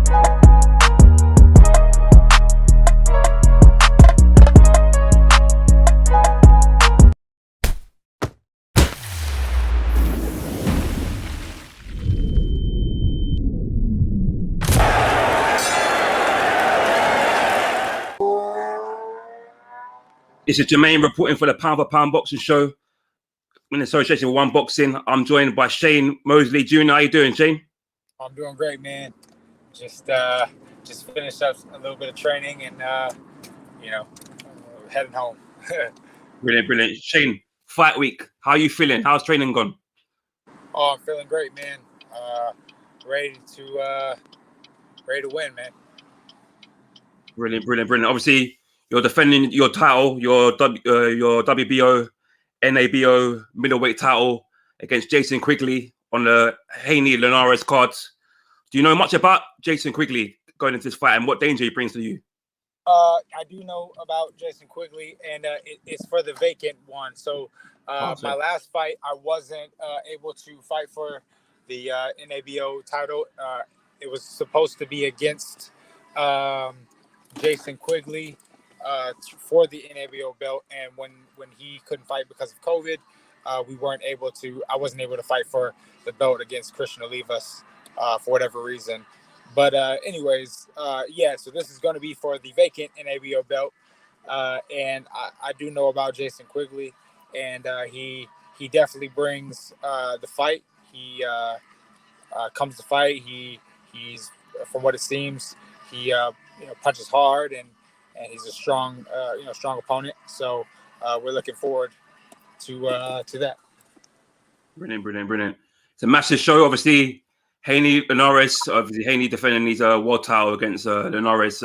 This is Jermaine reporting for the Pound for Pound Boxing Show in association with One Boxing. I'm joined by Shane Mosley Jr. How you doing, Shane? I'm doing great, man. Just finished up a little bit of training and heading home. Brilliant. Shane, fight week. How are you feeling? How's training gone? Oh, I'm feeling great, man. Ready to win, man. Brilliant. Obviously, you're defending your title, your WBO, NABO middleweight title against Jason Quigley on the Haney Linares cards. Do you know much about Jason Quigley going into this fight and what danger he brings to you? I do know about Jason Quigley, and it's for the vacant one. So my last fight, I wasn't able to fight for the NABO title. It was supposed to be against Jason Quigley for the NABO belt, and when he couldn't fight because of COVID, I wasn't able to fight for the belt against Christian Olivas for whatever reason. But anyways, so this is going to be for the vacant NABO belt, and I do know about Jason Quigley, and he definitely brings the fight. He comes to fight. He's from what it seems, he punches hard, and he's a strong opponent. So we're looking forward to that. Brilliant. It's a massive show, obviously. Haney Linares, obviously Haney defending his world title against Linares,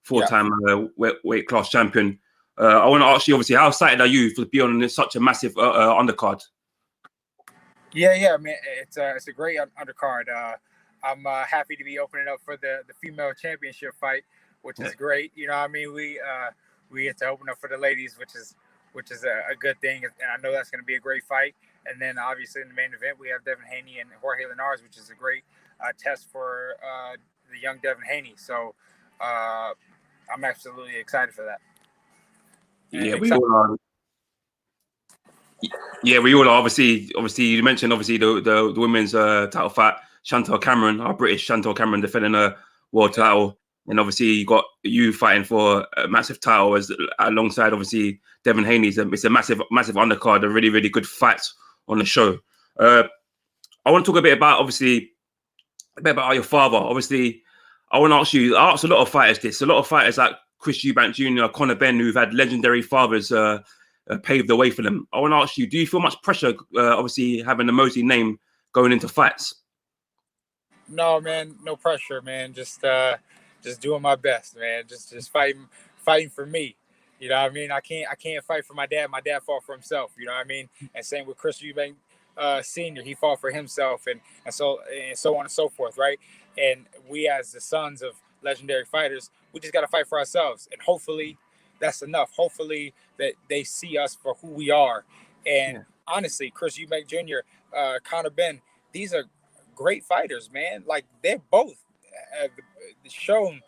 four-time weight class champion. I want to ask you, obviously, how excited are you to be on such a massive undercard? Yeah, man, it's a great undercard. I'm happy to be opening up for the female championship fight, which is great. You know what I mean? We get to open up for the ladies, which is a good thing, and I know that's going to be a great fight. And then obviously in the main event, we have Devin Haney and Jorge Linares, which is a great test for the young Devin Haney. So I'm absolutely excited for that. We all are. Yeah, we all are. Obviously, you mentioned the women's title fight. Chantal Cameron, our British Chantal Cameron, defending a world title. And obviously, you got you fighting for a massive title alongside obviously Devin Haney. It's a massive undercard, a really, really good fight on the show. I want to talk a bit about your father. Obviously, I want to ask you. I asked a lot of fighters this. A lot of fighters like Chris Eubankjr, Conor Benn, who've had legendary fathers pave the way for them. I want to ask you: do you feel much pressure, obviously having the Mosley name going into fights? No, man, no pressure, man. Just doing my best, man. Just fighting for me. You know what I mean? I can't fight for my dad. My dad fought for himself. You know what I mean? And same with Chris Eubank Sr. He fought for himself, and so on and so forth, right? And we as the sons of legendary fighters, we just got to fight for ourselves, and hopefully that's enough. Hopefully that they see us for who we are. And honestly, Chris Eubank Jr., Conor Benn, these are great fighters, man. Like they're both shown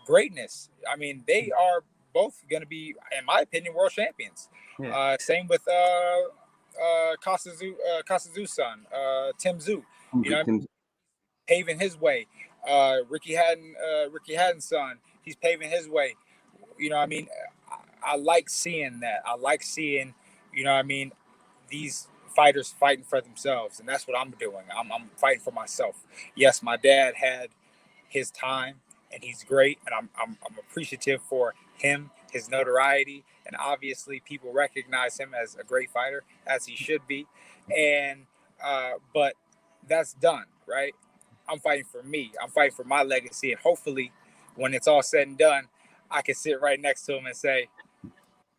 greatness. I mean, they are both going to be, in my opinion, world champions. Same with Kasazu's son, Tim Tszyu. You know, paving his way. Ricky Hatton's son, he's paving his way. You know, I mean, I like seeing that. I like seeing, you know, I mean, these fighters fighting for themselves, and that's what I'm doing. I'm fighting for myself. Yes, my dad had his time, and he's great, and I'm appreciative for him, his notoriety, and obviously people recognize him as a great fighter, as he should be. And but that's done, right? I'm fighting for me. I'm fighting for my legacy, and hopefully, when it's all said and done, I can sit right next to him and say,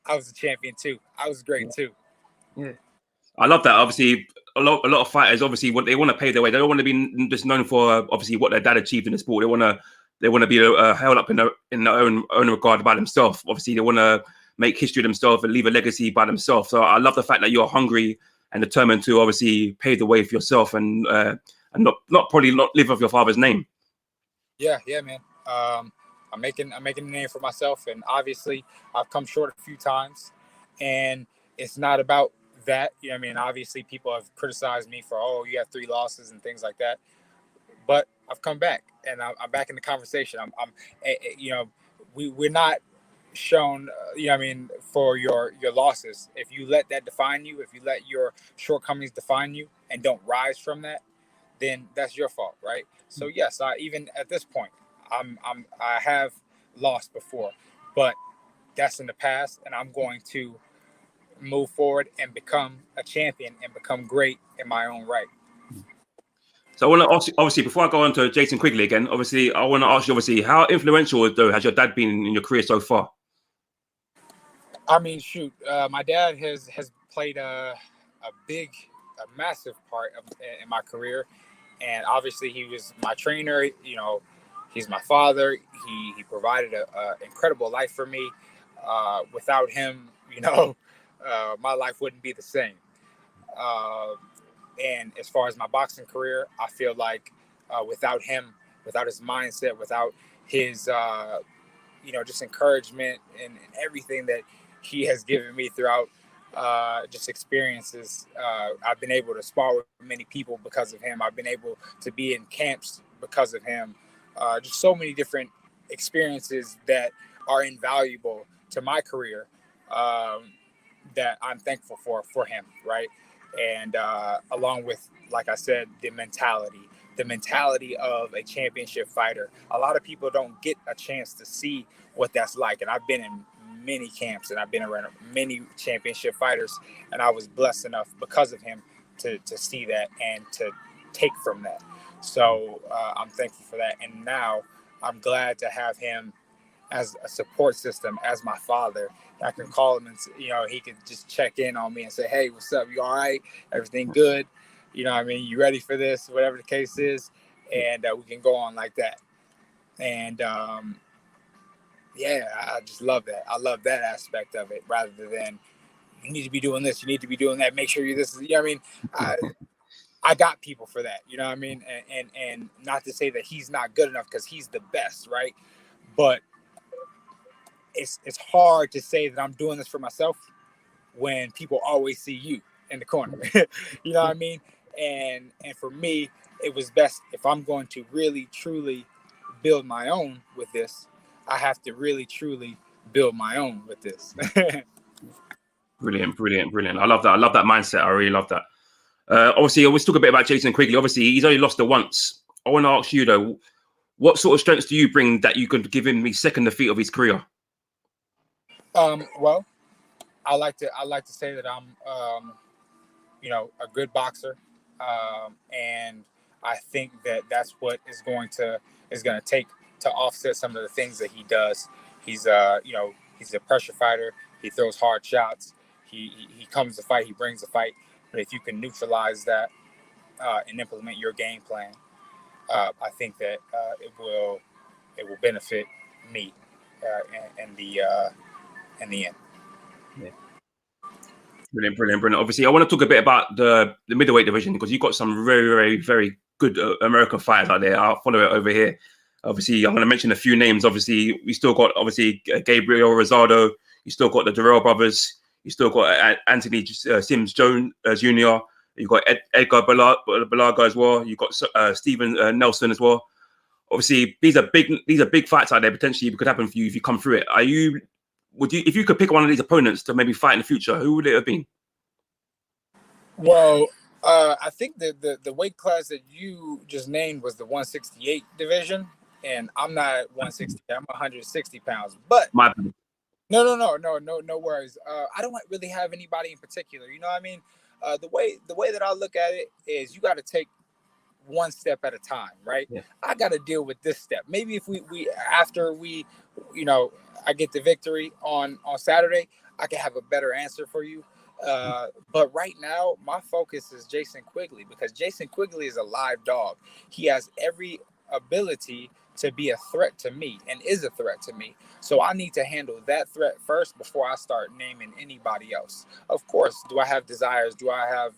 "I was a champion too. I was great too." Yeah, I love that. Obviously, a lot of fighters obviously they want to pave their way. They don't want to be just known for obviously what their dad achieved in the sport. They want to be held up in their own regard by themselves. Obviously, they want to make history themselves and leave a legacy by themselves. So I love the fact that you're hungry and determined to obviously pave the way for yourself and not live off your father's name. Yeah, man. I'm making a name for myself, and obviously I've come short a few times, and it's not about that. You know what I mean? Obviously, people have criticized me for, oh, you have 3 losses and things like that, but I've come back, and I'm back in the conversation. You know, we're not shown, you know what I mean, for your losses. If you let that define you, if you let your shortcomings define you and don't rise from that, then that's your fault, right? So yes, even at this point, I have lost before, but that's in the past, and I'm going to move forward and become a champion and become great in my own right. So I want to ask, obviously, before I go on to Jason Quigley again, obviously, I want to ask you, obviously, how influential, though, has your dad been in your career so far? I mean, shoot, my dad has played a massive part in my career, and obviously he was my trainer. You know, he's my father. He provided a incredible life for me. Without him, you know, my life wouldn't be the same. And as far as my boxing career, I feel like without him, without his mindset, without his you know, just encouragement and everything that he has given me throughout just experiences. I've been able to spar with many people because of him. I've been able to be in camps because of him. Just so many different experiences that are invaluable to my career that I'm thankful for him, right? And along with, like I said, the mentality of a championship fighter. A lot of people don't get a chance to see what that's like. And I've been in many camps and I've been around many championship fighters, and I was blessed enough because of him to see that and to take from that. So I'm thankful for that. And now I'm glad to have him as a support system, as my father. I can call him and, you know, he could just check in on me and say, hey, what's up? You all right? Everything good? You know what I mean? You ready for this? Whatever the case is. And we can go on like that. And yeah, I just love that. I love that aspect of it rather than you need to be doing this, you need to be doing that. Make sure you this is, you know what I mean? I got people for that, you know what I mean? And not to say that he's not good enough because he's the best, right? But it's hard to say that I'm doing this for myself when people always see you in the corner. You know what I mean? And for me, it was best if I'm going to really truly build my own with this, I have to really truly build my own with this. Brilliant. I love that. I love that mindset. I really love that. Obviously, let's talk a bit about Jason Quigley. Obviously, he's only lost it once. I want to ask you, though, what sort of strengths do you bring that you could give him the second defeat of his career? Well, I like to say that I'm, you know, a good boxer, and I think that that's what is going to take to offset some of the things that he does. He's, you know, he's a pressure fighter. He throws hard shots. He comes to fight. He brings the fight. But if you can neutralize that and implement your game plan, I think that it will benefit me in the end. Yeah. Brilliant. Obviously, I want to talk a bit about the middleweight division because you've got some very, very good American fighters out there. I'll follow it over here. Obviously, I'm going to mention a few names. Obviously, we still got Gabriel Rosado. You still got the Durrell brothers. You still got Anthony Sims Jones Jr. You've got Edgar Balaga as well. You've got Stephen Nelson as well. Obviously, these are big fights out there. Potentially, it could happen for you if you come through it. If you could pick one of these opponents to maybe fight in the future, who would it have been? Well, I think the weight class that you just named was the 168 division, and I'm not 160. I'm 160 pounds. But no worries. I don't really have anybody in particular. You know what I mean? The way that I look at it is you got to take one step at a time, right? Yeah. I got to deal with this step. Maybe if we after we, you know, I get the victory on Saturday, I can have a better answer for you. But right now, my focus is Jason Quigley because Jason Quigley is a live dog. He has every ability to be a threat to me and is a threat to me. So I need to handle that threat first before I start naming anybody else. Of course, do I have desires? Do I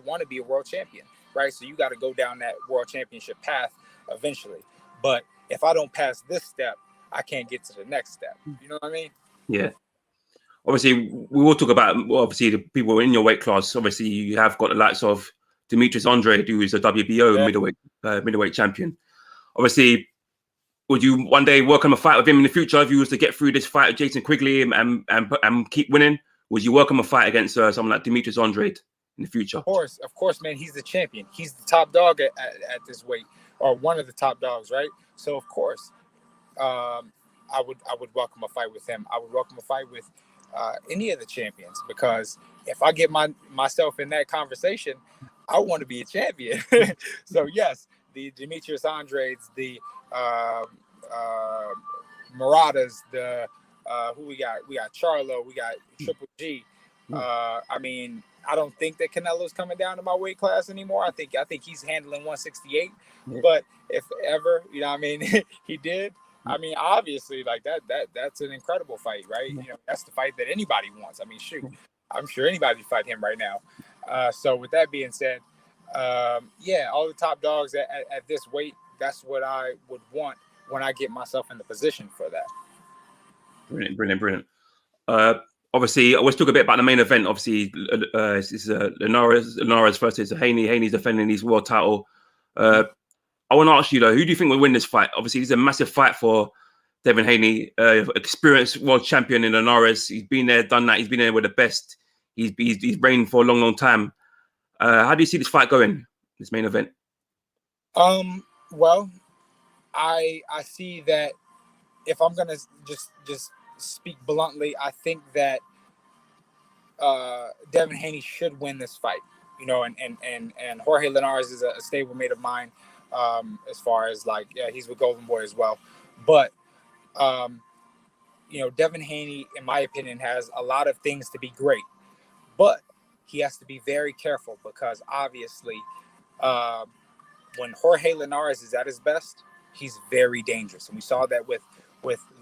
want to be a world champion, right? So you got to go down that world championship path eventually. But if I don't pass this step, I can't get to the next step. You know what I mean? Yeah. Obviously, we will talk about, obviously, the people in your weight class. Obviously, you have got the likes of Demetrius Andrade, who is a WBO middleweight champion. Obviously, would you one day welcome a fight with him in the future if you was to get through this fight with Jason Quigley and keep winning? Would you welcome a fight against someone like Demetrius Andrade in the future? Of course, man. He's the champion. He's the top dog at this weight, or one of the top dogs, right? So of course, I would welcome a fight with him. I would welcome a fight with any of the champions, because if I get myself in that conversation, I want to be a champion. So yes, the Demetrius Andrades, the Muratas, the who we got Charlo, we got Triple G. I mean, I don't think that Canelo's coming down to my weight class anymore. I think he's handling 168. But if ever, you know what I mean, he did. I mean, obviously, like that's an incredible fight, right? You know, that's the fight that anybody wants. I mean, shoot, I'm sure anybody would fight him right now. So with that being said, yeah, all the top dogs at this weight, that's what I would want when I get myself in the position for that. Brilliant. Obviously, let's talk a bit about the main event. Obviously, this is Linares versus Haney. Haney's defending his world title. I want to ask you, though, who do you think will win this fight? Obviously, it's a massive fight for Devin Haney, experienced world champion in Linares. He's been there, done that. He's been there with the best. He's reigned for a long time. How do you see this fight going, this main event? Well, I see that if I'm gonna just speak bluntly, I think that Devin Haney should win this fight. You know, and Jorge Linares is a stablemate of mine. As far as like, yeah, he's with Golden Boy as well. But you know, Devin Haney, in my opinion, has a lot of things to be great, but he has to be very careful, because obviously, when Jorge Linares is at his best, he's very dangerous, and we saw that with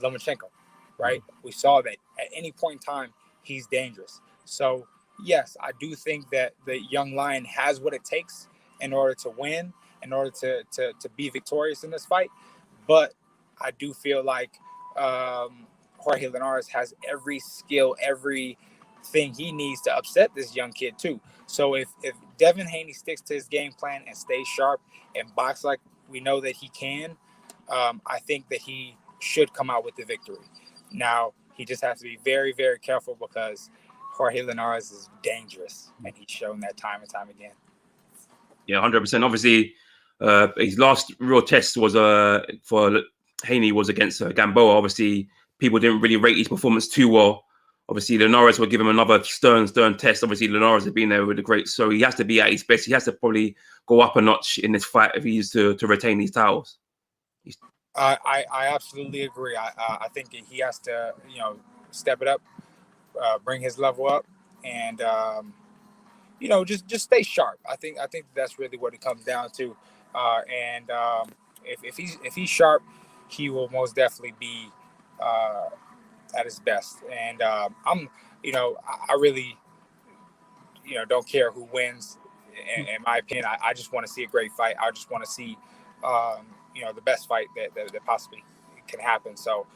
Lomachenko, right? We saw that at any point in time, he's dangerous. So yes, I do think that the young lion has what it takes in order to win, in order to be victorious in this fight. But I do feel like Jorge Linares has every skill, everything he needs to upset this young kid too. So if Devin Haney sticks to his game plan and stays sharp and box like we know that he can, I think that he should come out with the victory. Now, he just has to be very, very careful, because Jorge Linares is dangerous, and he's shown that time and time again. Yeah, 100%. Obviously, his last real test was for Haney was against Gamboa. Obviously, people didn't really rate his performance too well. Obviously, Linares will give him another stern test. Obviously, Linares has been there with the great, so he has to be at his best. He has to probably go up a notch in this fight if he's to retain these titles. I absolutely agree. I think he has to, you know, step it up, bring his level up, and you know, just stay sharp. I think that's really what it comes down to. And if he's sharp, he will most definitely be at his best. And I'm, you know, I really, you know, don't care who wins. In my opinion, I just want to see a great fight. I just want to see, you know, the best fight that possibly can happen. So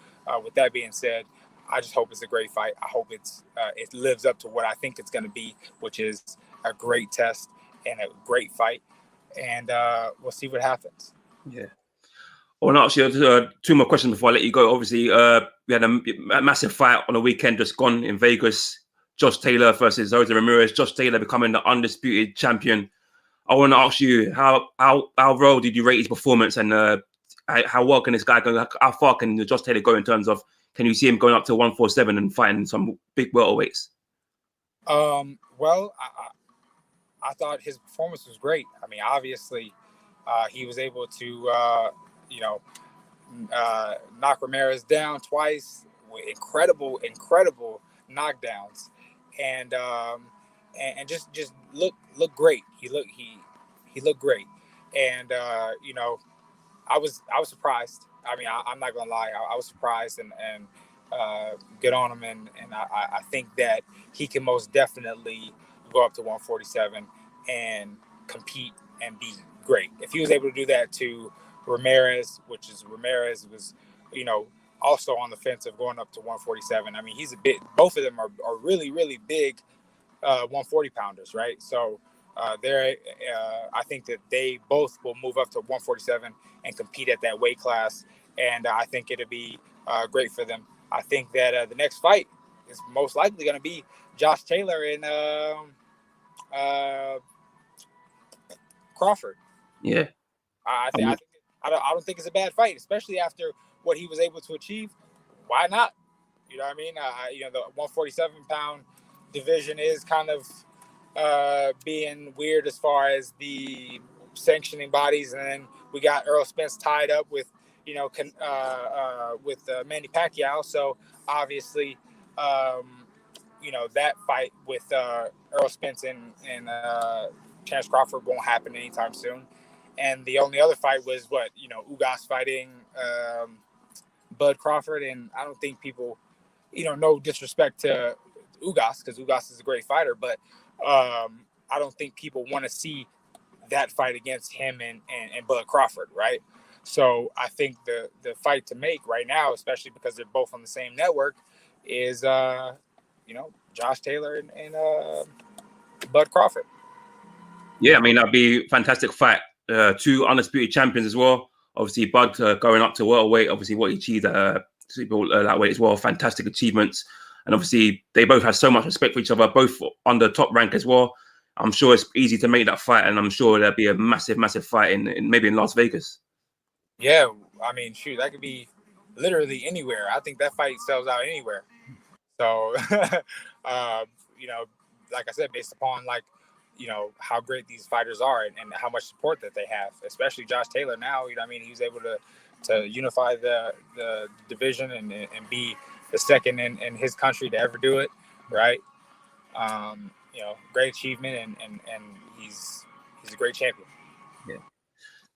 with that being said, I just hope it's a great fight. I hope it lives up to what I think it's going to be, which is a great test and a great fight. And we'll see what happens. Yeah. I want to ask you two more questions before I let you go. Obviously, we had a massive fight on the weekend just gone in Vegas. Josh Taylor versus Jose Ramirez. Josh Taylor becoming the undisputed champion. I want to ask you, how well did you rate his performance, and how well can this guy go? How far can Josh Taylor go in terms of, can you see him going up to 147 and fighting some big welterweights? Well, I thought his performance was great. I mean, obviously, he was able to, you know, knock Ramirez down twice with incredible knockdowns, and just look great. He looked great, and you know, I was surprised. I mean, I'm not gonna lie, I was surprised and get on him, and I think that he can most definitely go up to 147 and compete and be great. If he was able to do that to Ramirez, Ramirez was, you know, also on the fence of going up to 147. I mean, he's a bit. Both of them are really, really big 140 pounders, right? So I think that they both will move up to 147 and compete at that weight class, and I think it'll be great for them. I think that the next fight is most likely going to be Josh Taylor and Crawford. Yeah, I don't think it's a bad fight, especially after what he was able to achieve. Why not? You know what I mean? You know, the 147-pound division is kind of being weird as far as the sanctioning bodies, and then we got Errol Spence tied up with, you know, with Manny Pacquiao. So obviously, you know, that fight with Errol Spence and Terence Crawford won't happen anytime soon. And the only other fight was Ugas fighting Bud Crawford, and I don't think people, you know, no disrespect to Ugas, because Ugas is a great fighter, but I don't think people want to see that fight against him and Bud Crawford, right? So I think the fight to make right now, especially because they're both on the same network, is Josh Taylor and Bud Crawford. Yeah, I mean, that'd be a fantastic fight. Two undisputed champions as well. Obviously, Bud going up to welterweight. Obviously, what he achieved at that weight as well. Fantastic achievements. And obviously, they both have so much respect for each other, both on the top rank as well. I'm sure it's easy to make that fight, and I'm sure there'll be a massive, massive fight in maybe in Las Vegas. Yeah, I mean, shoot, that could be literally anywhere. I think that fight sells out anywhere. So, you know, like I said, based upon how great these fighters are and how much support that they have, especially Josh Taylor now, you know, I mean, he's able to unify the division and be the second in his country to ever do it, right? You know, great achievement, and he's a great champion. Yeah.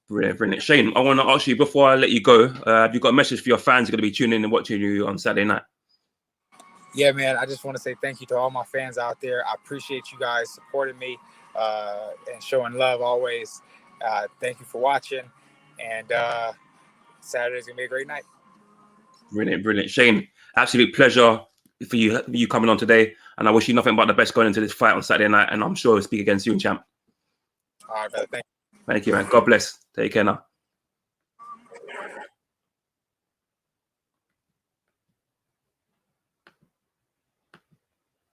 Brilliant. Shane, I want to ask you before I let you go, have you got a message for your fans who are going to be tuning in and watching you on Saturday night? Yeah, man, I just want to say thank you to all my fans out there. I appreciate you guys supporting me and showing love always. Thank you for watching, and Saturday's going to be a great night. Brilliant. Shane, absolute pleasure for you coming on today, and I wish you nothing but the best going into this fight on Saturday night, and I'm sure we'll speak again soon, champ. All right, brother. Thank you. Thank you, man. God bless. Take care now.